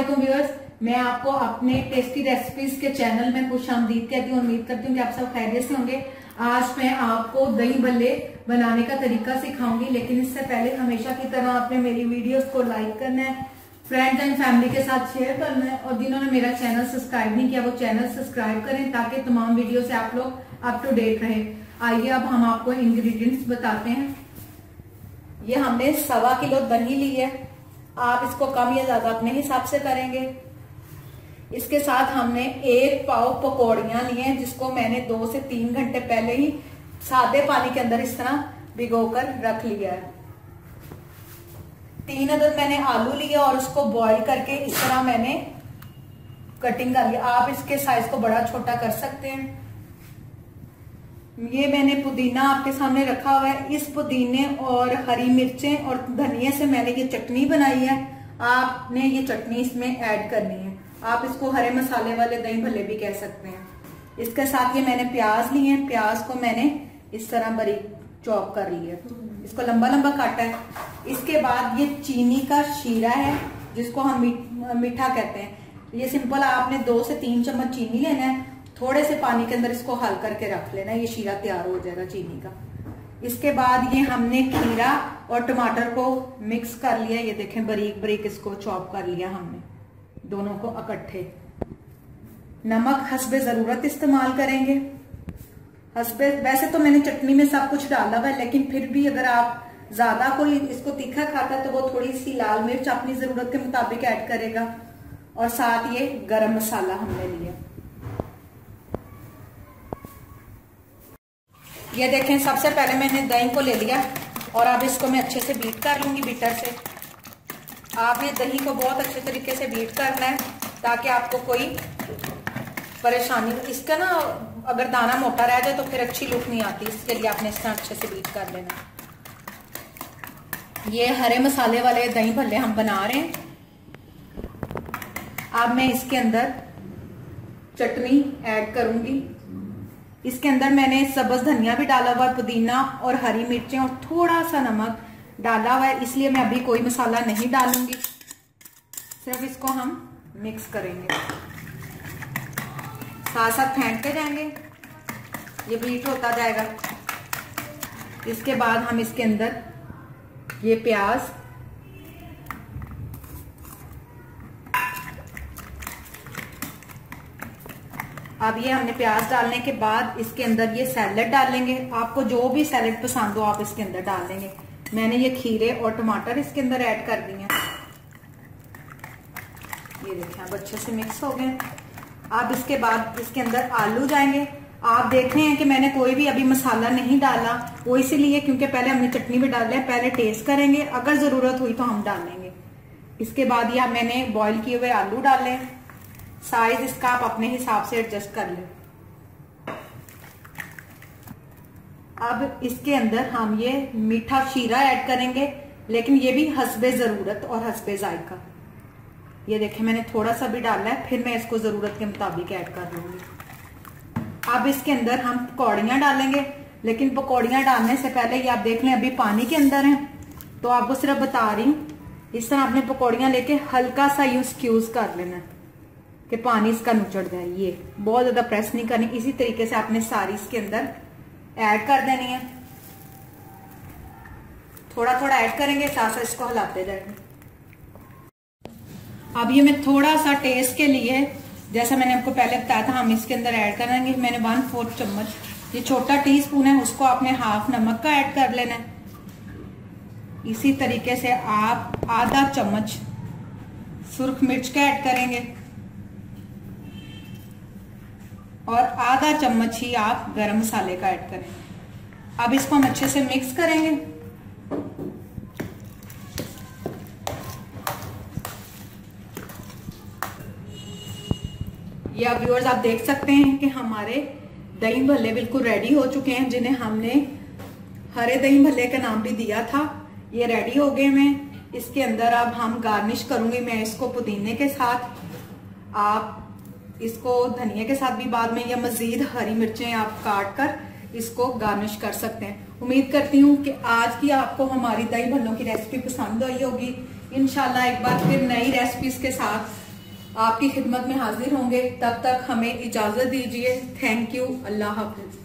अस्सलामुअलैकुम व्यूअर्स, मैं आपको अपने टेस्टी रेसिपीज के चैनल में खुशामदीद कहती हूँ। उम्मीद करती हूँ कि आप सब खैरियत से होंगे। आज मैं आपको दही भल्ले बनाने का तरीका सिखाऊंगी, लेकिन इससे पहले हमेशा की तरह आपने मेरी वीडियोस को लाइक करना है, फ्रेंड्स एंड फैमिली के साथ शेयर करना है, और जिन्होंने मेरा चैनल सब्सक्राइब नहीं किया वो चैनल सब्सक्राइब करें ताकि तमाम वीडियो से आप लोग अप टू डेट रहे। आइए अब हम आपको इंग्रेडिएंट्स बताते हैं। ये हमने 1.25 किलो दही ली है, आप इसको कम या ज्यादा अपने हिसाब से करेंगे। इसके साथ हमने 1 पाव पकौड़ियां ली हैं, जिसको मैंने 2 से 3 घंटे पहले ही सादे पानी के अंदर इस तरह भिगोकर रख लिया है। 3 अदद मैंने आलू लिया और उसको बॉईल करके इस तरह मैंने कटिंग कर लिया। आप इसके साइज को बड़ा छोटा कर सकते हैं। ये मैंने पुदीना आपके सामने रखा हुआ है। इस पुदीने और हरी मिर्चें और धनिया से मैंने ये चटनी बनाई है। आपने ये चटनी इसमें ऐड करनी है। आप इसको हरे मसाले वाले दही भल्ले भी कह सकते हैं। इसके साथ ये मैंने प्याज लिए हैं। प्याज को मैंने इस तरह बारीक चॉप कर लिया, इसको लंबा लंबा काटा है। इसके बाद ये चीनी का शीरा है, जिसको हम मीठा कहते हैं। ये सिंपल, आपने 2 से 3 चम्मच चीनी लेना है, थोड़े से पानी के अंदर इसको हल करके रख लेना, ये शीरा तैयार हो जाएगा चीनी का। इसके बाद ये हमने खीरा और टमाटर को मिक्स कर लिया। ये देखें, बारीक बारीक इसको चॉप कर लिया हमने, दोनों को इकट्ठे। नमक हस्बे जरूरत इस्तेमाल करेंगे। वैसे तो मैंने चटनी में सब कुछ डाला हुआ है, लेकिन फिर भी अगर आप ज्यादा कोई इसको तीखा खाता है तो वो थोड़ी सी लाल मिर्च अपनी जरूरत के मुताबिक ऐड करेगा। और साथ ये गरम मसाला हमने लिया। ये देखें, सबसे पहले मैंने दही को ले लिया और अब इसको मैं अच्छे से बीट कर लूंगी बीटर से। आपने दही को बहुत अच्छे तरीके से बीट करना है ताकि आपको कोई परेशानी, इसका ना अगर दाना मोटा रह जाए तो फिर अच्छी लुक नहीं आती, इसके लिए आपने इस तरह अच्छे से बीट कर लेना। ये हरे मसाले वाले दही भल्ले हम बना रहे हैं। अब मैं इसके अंदर चटनी ऐड करूंगी। इसके अंदर मैंने सब्ज धनिया भी डाला हुआ, पुदीना और हरी मिर्चें और थोड़ा सा नमक डाला हुआ है, इसलिए मैं अभी कोई मसाला नहीं डालूंगी। सिर्फ इसको हम मिक्स करेंगे, साथ साथ फेंटते जाएंगे, ये बीट होता जाएगा। इसके बाद हम इसके अंदर ये प्याज, अब ये हमने प्याज डालने के बाद इसके अंदर ये सैलेड डालेंगे। आपको जो भी सैलेड पसंद हो आप इसके अंदर डाल देंगे। मैंने ये खीरे और टमाटर इसके अंदर ऐड कर दिए। ये देखिए, अब अच्छे से मिक्स हो गए। अब इसके बाद इसके अंदर आलू जाएंगे। आप देख रहे हैं कि मैंने कोई भी अभी मसाला नहीं डाला, वो इसीलिए क्योंकि पहले हमने चटनी भी डाल लिया। पहले टेस्ट करेंगे, अगर जरूरत हुई तो हम डालेंगे। इसके बाद यह मैंने बॉईल किए हुए आलू डाले। साइज इसका आप अपने हिसाब से एडजस्ट कर लें। अब इसके अंदर हम ये मीठा शीरा ऐड करेंगे, लेकिन ये भी हस्बे जरूरत और हस्बे जायका। ये देखें, मैंने थोड़ा सा भी डाला है, फिर मैं इसको जरूरत के मुताबिक ऐड कर लूंगी। अब इसके अंदर हम पकौड़ियां डालेंगे, लेकिन पकौड़ियां डालने से पहले ये आप देख लें अभी पानी के अंदर हैं, तो आपको सिर्फ बता रही हूँ। इस तरह आपने पकौड़ियां लेके हल्का सा यूं स्क्यूज कर लेना है कि पानी इसका नुचड़ जाए। ये बहुत ज्यादा प्रेस नहीं करनी। इसी तरीके से आपने सारी इसके अंदर ऐड कर देनी है। थोड़ा थोड़ा ऐड करेंगे, साथ साथ इसको हिलाते जाएंगे। अब ये मैं थोड़ा सा टेस्ट के लिए, जैसा मैंने आपको पहले बताया था, हम इसके अंदर ऐड करेंगे। मैंने 1/4 चम्मच, ये छोटा टीस्पून है, उसको आपने हाफ नमक का ऐड कर लेना है। इसी तरीके से आप आधा चम्मच सुर्ख मिर्च का ऐड करेंगे और आधा चम्मच ही आप गरम मसाले का ऐड करेंगे। अब इसको हम अच्छे से मिक्स करेंगे। ये अब व्यूअर्स आप देख सकते हैं कि हमारे दही भल्ले बिल्कुल रेडी हो चुके हैं, जिन्हें हमने हरे दही भल्ले का नाम भी दिया था। ये रेडी हो गए। मैं इसके अंदर अब हम गार्निश करूंगी मैं इसको पुदीने के साथ। आप इसको धनिया के साथ भी बाद में, या मजीद हरी मिर्चें आप काट कर इसको गार्निश कर सकते हैं। उम्मीद करती हूँ कि आज की आपको हमारी दही भल्लों की रेसिपी पसंद आई होगी। इंशाल्लाह एक बार फिर नई रेसिपीज के साथ आपकी खिदमत में हाजिर होंगे। तब तक हमें इजाजत दीजिए। Thank you. Allah Hafiz.